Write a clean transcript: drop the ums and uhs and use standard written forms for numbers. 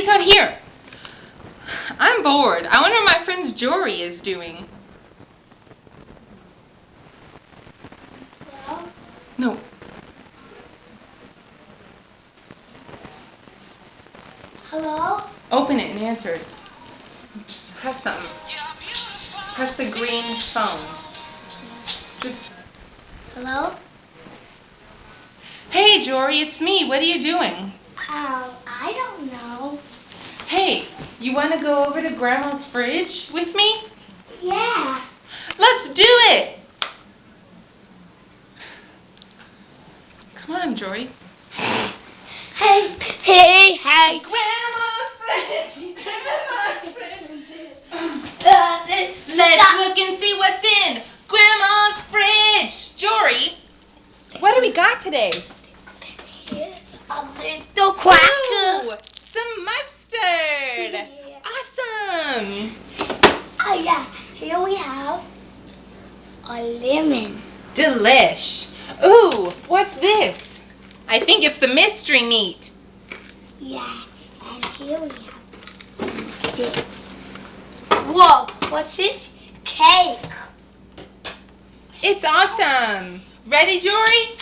not here? I'm bored. I wonder what my friend Jory is doing. Hello? No. Hello? Open it and answer it. Press something. Press the green phone. Just... Hello? Hey, Jory, it's me. What are you doing? I don't know. Hey, you want to go over to Grandma's fridge with me? Yeah. Let's do it! Come on, Jory. Hey. Grandma's fridge! Grandma's fridge! Let's Let's look and see what's in Grandma's fridge! Jory, what do we got today? A little cracker. Ooh, some mustard! Yeah. Awesome! Oh yeah, here we have a lemon. Delish! Ooh, what's this? I think it's the mystery meat. Yeah, and here we have this. Whoa, what's this? Cake. It's awesome! Ready, Jory?